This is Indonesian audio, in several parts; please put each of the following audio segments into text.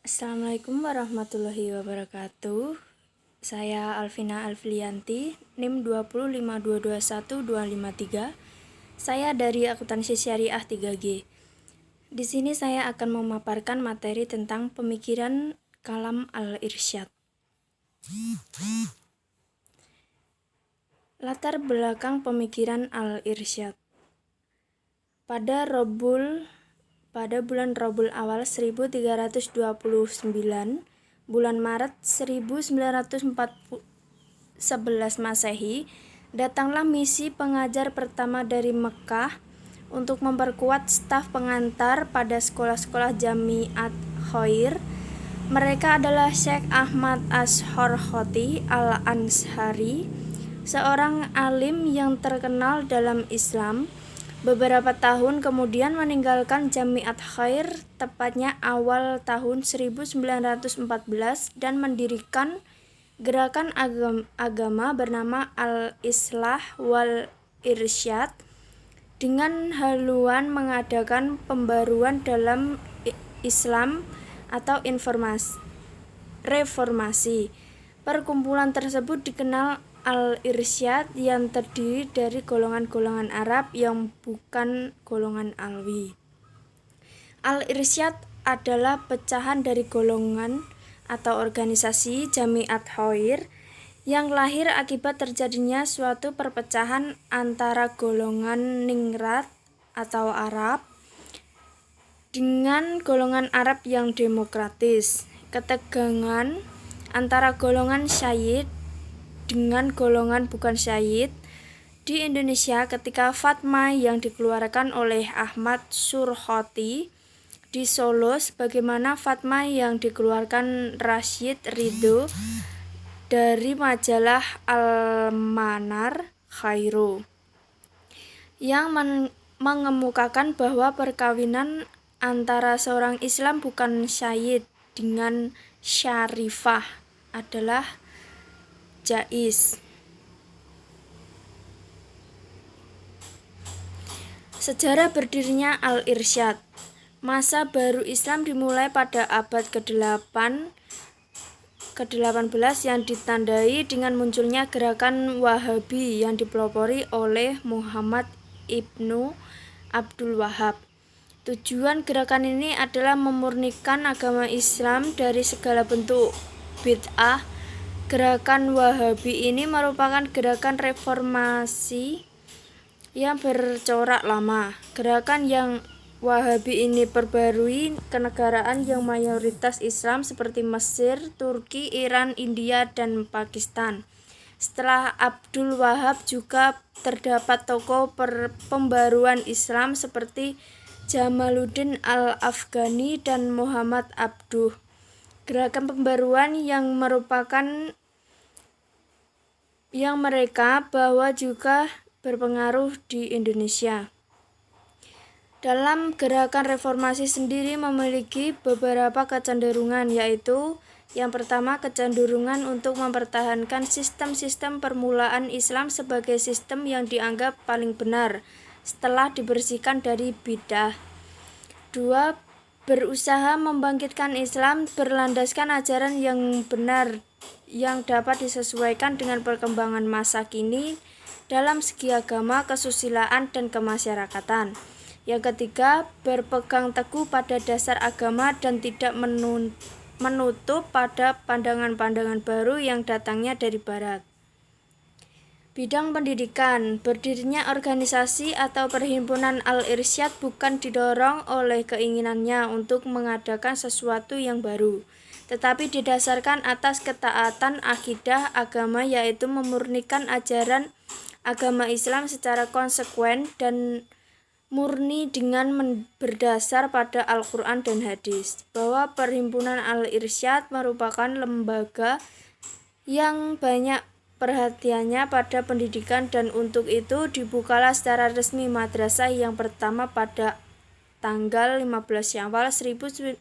Assalamualaikum warahmatullahi wabarakatuh. Saya Alvina Alfilianti, NIM 205221253. Saya dari Akuntansi Syariah 3G. Di sini saya akan memaparkan materi tentang pemikiran kalam al-irsyad. Latar belakang pemikiran al-irsyad. Pada bulan Rabiul Awal 1329, bulan Maret 1911 Masehi, datanglah misi pengajar pertama dari Mekah untuk memperkuat staf pengantar pada sekolah-sekolah Jami'at Khair. Mereka adalah Syekh Ahmad Ash-Shorhoti Al-Anshari, seorang alim yang terkenal dalam Islam. Beberapa tahun kemudian meninggalkan Jami'at Khair, tepatnya awal tahun 1914, dan mendirikan gerakan agama bernama Al-Islah wal Irsyad dengan haluan mengadakan pembaruan dalam Islam atau reformasi. Perkumpulan tersebut dikenal Al-Irsyad yang terdiri dari golongan-golongan Arab yang bukan golongan Alwi. Al-Irsyad adalah pecahan dari golongan atau organisasi Jami'at Khair yang lahir akibat terjadinya suatu perpecahan antara golongan Ningrat atau Arab dengan golongan Arab yang demokratis, ketegangan antara golongan Syiyid dengan golongan bukan Syiyid di Indonesia ketika fatwa yang dikeluarkan oleh Ahmad Shorhoti di Solo, sebagaimana fatwa yang dikeluarkan Rasyid Ridho dari majalah Al-Manar Khairo yang mengemukakan bahwa perkawinan antara seorang Islam bukan Syiyid dengan Syarifah adalah jaiz. Sejarah berdirinya Al-Irsyad. Masa baru Islam dimulai pada abad ke-18 yang ditandai dengan munculnya gerakan Wahabi yang dipelopori oleh Muhammad ibnu Abdul Wahab. Tujuan gerakan ini adalah memurnikan agama Islam dari segala bentuk bid'ah. Gerakan Wahabi ini merupakan gerakan reformasi yang bercorak lama. Gerakan yang Wahabi ini perbarui kenegaraan yang mayoritas Islam seperti Mesir, Turki, Iran, India, dan Pakistan. Setelah Abdul Wahab juga terdapat tokoh pembaruan Islam seperti Jamaluddin Al-Afghani dan Muhammad Abduh. Gerakan pembaruan yang mereka bawa juga berpengaruh di Indonesia. Dalam gerakan reformasi sendiri memiliki beberapa kecenderungan, yaitu yang pertama, kecenderungan untuk mempertahankan sistem-sistem permulaan Islam sebagai sistem yang dianggap paling benar setelah dibersihkan dari bid'ah. 2. Berusaha membangkitkan Islam berlandaskan ajaran yang benar yang dapat disesuaikan dengan perkembangan masa kini dalam segi agama, kesusilaan, dan kemasyarakatan. Yang ketiga, berpegang teguh pada dasar agama dan tidak menutup pada pandangan-pandangan baru yang datangnya dari barat. Bidang pendidikan. Berdirinya organisasi atau perhimpunan Al-Irsyad bukan didorong oleh keinginannya untuk mengadakan sesuatu yang baru, tetapi didasarkan atas ketaatan akidah agama, yaitu memurnikan ajaran agama Islam secara konsekuen dan murni dengan berdasar pada Al-Quran dan Hadis. Bahwa Perhimpunan Al-Irsyad merupakan lembaga yang banyak perhatiannya pada pendidikan, dan untuk itu dibukalah secara resmi madrasah yang pertama pada tanggal 15 Syawal 1332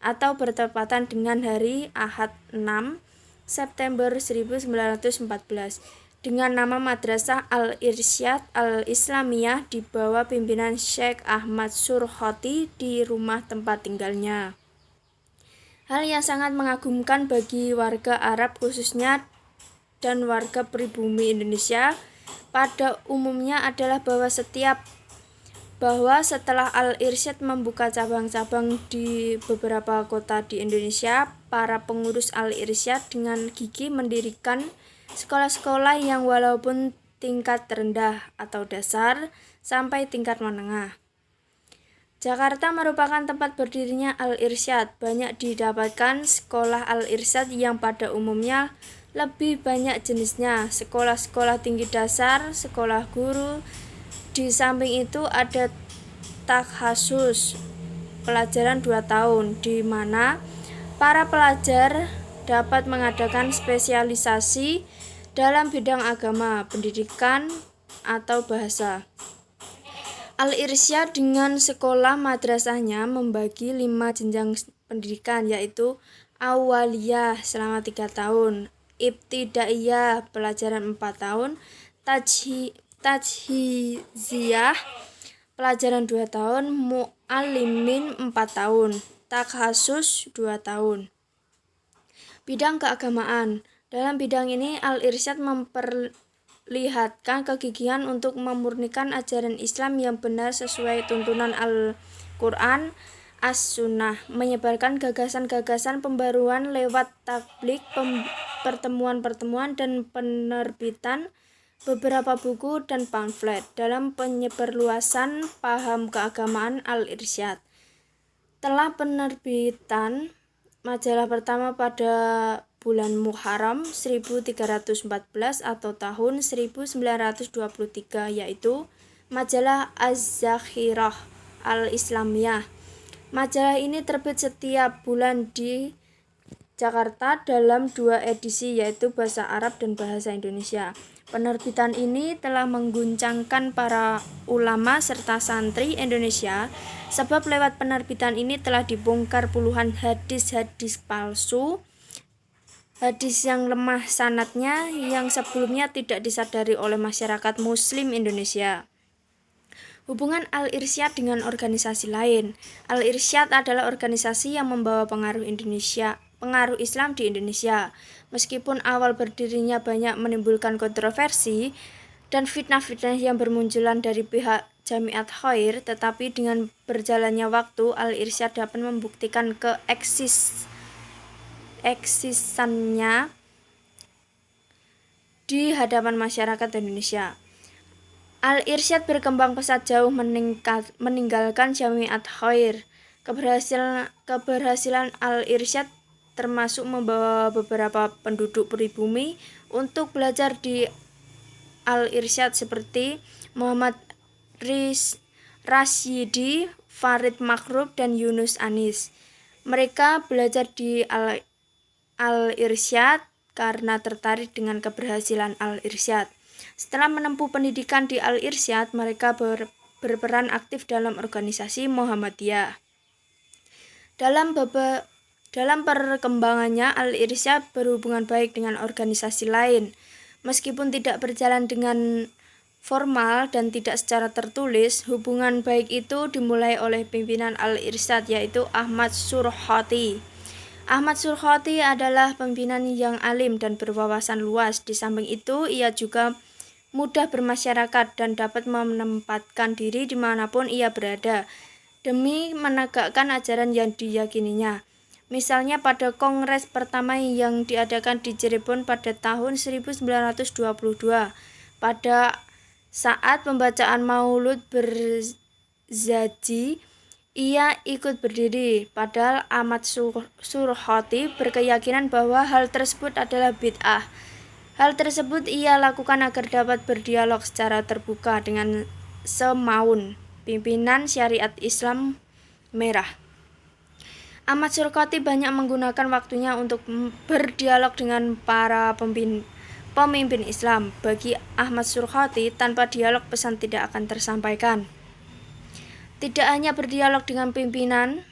atau bertepatan dengan hari Ahad 6 September 1914. dengan nama Madrasah Al-Irsyad Al-Islamiyah di bawah pimpinan Syekh Ahmad Surhoti di rumah tempat tinggalnya. Hal yang sangat mengagumkan bagi warga Arab khususnya dan warga pribumi Indonesia pada umumnya adalah bahwa setelah Al-Irsyad membuka cabang-cabang di beberapa kota di Indonesia, para pengurus Al-Irsyad dengan gigih mendirikan sekolah-sekolah yang walaupun tingkat rendah atau dasar sampai tingkat menengah. Jakarta merupakan tempat berdirinya Al-Irsyad. Banyak didapatkan sekolah Al-Irsyad yang pada umumnya lebih banyak jenisnya, sekolah-sekolah tinggi dasar, sekolah guru. Di samping itu ada takhasus, pelajaran 2 tahun, di mana para pelajar dapat mengadakan spesialisasi dalam bidang agama, pendidikan, atau bahasa. Al-Irsyad dengan sekolah madrasahnya membagi 5 jenjang pendidikan, yaitu awaliyah selama 3 tahun, ibtidaiyah pelajaran 4 tahun, tajhiziyah pelajaran 2 tahun, mu'allimin 4 tahun, takhasus 2 tahun. Bidang keagamaan. Dalam bidang ini Al-Irsyad memperlihatkan kegigihan untuk memurnikan ajaran Islam yang benar sesuai tuntunan Al-Quran, As-Sunnah, menyebarkan gagasan-gagasan pembaruan lewat tabligh, pertemuan-pertemuan, dan penerbitan beberapa buku dan pamflet dalam penyebarluasan paham keagamaan Al-Irsyad. Telah penerbitan majalah pertama pada bulan Muharram 1314 atau tahun 1923, yaitu majalah Az-Zakhirah Al-Islamiyah. Majalah ini terbit setiap bulan di Jakarta dalam 2 edisi, yaitu bahasa Arab dan bahasa Indonesia. Penerbitan ini telah mengguncangkan para ulama serta santri Indonesia, sebab lewat penerbitan ini telah dibongkar puluhan hadis-hadis palsu, hadis yang lemah sanadnya yang sebelumnya tidak disadari oleh masyarakat Muslim Indonesia. Hubungan Al-Irsyad dengan organisasi lain. Al-Irsyad adalah organisasi yang membawa pengaruh Islam di Indonesia. Meskipun awal berdirinya banyak menimbulkan kontroversi dan fitnah-fitnah yang bermunculan dari pihak Jamiat Khair, tetapi dengan berjalannya waktu Al-Irsyad dapat membuktikan eksistannya di hadapan masyarakat Indonesia. Al-Irsyad berkembang pesat jauh meninggalkan Jamiat Khair. Keberhasilan Al-Irsyad termasuk membawa beberapa penduduk pribumi untuk belajar di Al-Irsyad seperti Muhammad Rasyidi, Farid Makrub, dan Yunus Anis. Mereka belajar di Al-Irsyad karena tertarik dengan keberhasilan Al-Irsyad. Setelah menempuh pendidikan di Al-Irsyad, mereka berperan aktif dalam organisasi Muhammadiyah. Dalam perkembangannya, Al-Irsyad berhubungan baik dengan organisasi lain. Meskipun tidak berjalan dengan formal dan tidak secara tertulis, hubungan baik itu dimulai oleh pimpinan Al-Irsyad, yaitu Ahmad Surhoti. Ahmad Surhoti adalah pimpinan yang alim dan berwawasan luas. Di samping itu, ia juga mudah bermasyarakat dan dapat menempatkan diri dimanapun ia berada demi menegakkan ajaran yang diyakininya. Misalnya pada kongres pertama yang diadakan di Cirebon pada tahun 1922, pada saat pembacaan Maulud Berzaji, ia ikut berdiri, padahal Ahmad Surhoti berkeyakinan bahwa hal tersebut adalah bid'ah. Hal tersebut ia lakukan agar dapat berdialog secara terbuka dengan Semaun, pimpinan Syariat Islam Merah. Ahmad Surhoti banyak menggunakan waktunya untuk berdialog dengan para pemimpin Islam. Bagi Ahmad Surhoti, tanpa dialog pesan tidak akan tersampaikan. Tidak hanya berdialog dengan pimpinan,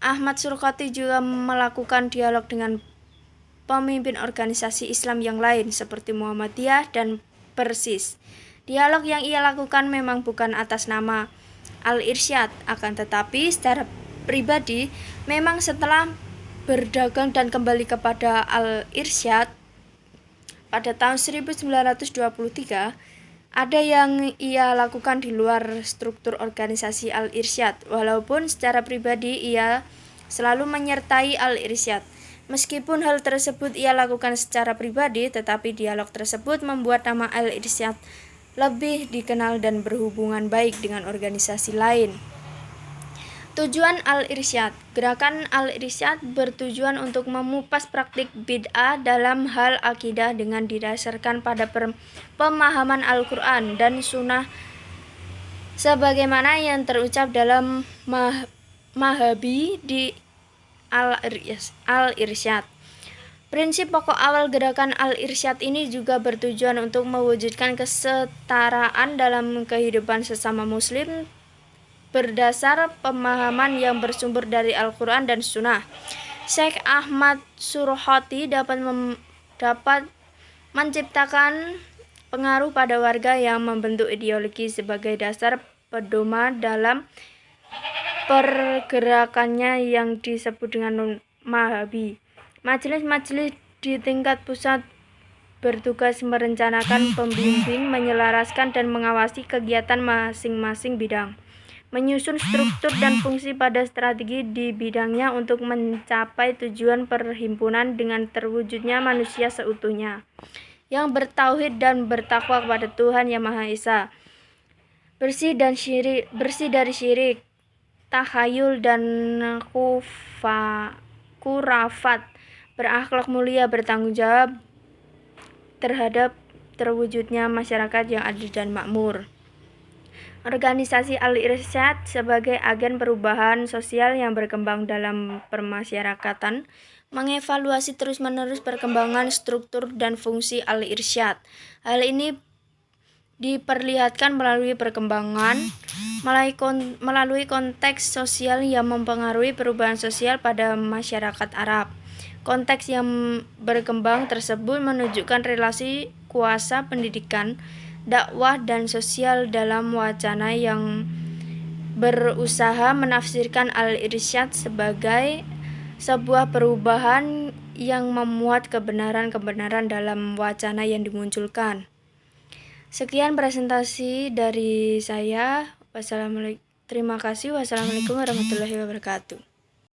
Ahmad Surhoti juga melakukan dialog dengan pemimpin organisasi Islam yang lain seperti Muhammadiyah dan persis. Dialog yang ia lakukan memang bukan atas nama Al-Irsyad, akan tetapi secara pribadi memang setelah berdagang dan kembali kepada Al-Irsyad pada tahun 1923, ada yang ia lakukan di luar struktur organisasi Al-Irsyad, walaupun secara pribadi ia selalu menyertai Al-Irsyad. Meskipun hal tersebut ia lakukan secara pribadi, tetapi dialog tersebut membuat nama Al-Irsyad lebih dikenal dan berhubungan baik dengan organisasi lain. Tujuan Al-Irsyad. Gerakan Al-Irsyad bertujuan untuk memupas praktik bid'ah dalam hal akidah dengan didasarkan pada pemahaman Al-Quran dan Sunnah sebagaimana yang terucap dalam Mahabi di Al-Irsyad. Prinsip pokok awal gerakan Al-Irsyad ini juga bertujuan untuk mewujudkan kesetaraan dalam kehidupan sesama muslim berdasar pemahaman yang bersumber dari Al-Quran dan Sunnah. Syekh Ahmad Surhati dapat menciptakan pengaruh pada warga yang membentuk ideologi sebagai dasar pedoman dalam pergerakannya yang disebut dengan Mahabi. Majelis-majelis di tingkat pusat bertugas merencanakan, pembimbing, menyelaraskan, dan mengawasi kegiatan masing-masing bidang, menyusun struktur dan fungsi pada strategi di bidangnya untuk mencapai tujuan perhimpunan dengan terwujudnya manusia seutuhnya, yang bertauhid dan bertakwa kepada Tuhan Yang Maha Esa, bersih dari syirik, takhayul, dan khurafat, berakhlak mulia, bertanggung jawab terhadap terwujudnya masyarakat yang adil dan makmur. Organisasi Al-Irsyad sebagai agen perubahan sosial yang berkembang dalam permasyarakatan mengevaluasi terus-menerus perkembangan struktur dan fungsi Al-Irsyad. Hal ini diperlihatkan melalui perkembangan melalui konteks sosial yang mempengaruhi perubahan sosial pada masyarakat Arab. Konteks yang berkembang tersebut menunjukkan relasi kuasa pendidikan, dakwah, dan sosial dalam wacana yang berusaha menafsirkan Al-Irsyad sebagai sebuah perubahan yang memuat kebenaran-kebenaran dalam wacana yang dimunculkan. Sekian presentasi dari saya. Terima kasih. Wassalamualaikum warahmatullahi wabarakatuh.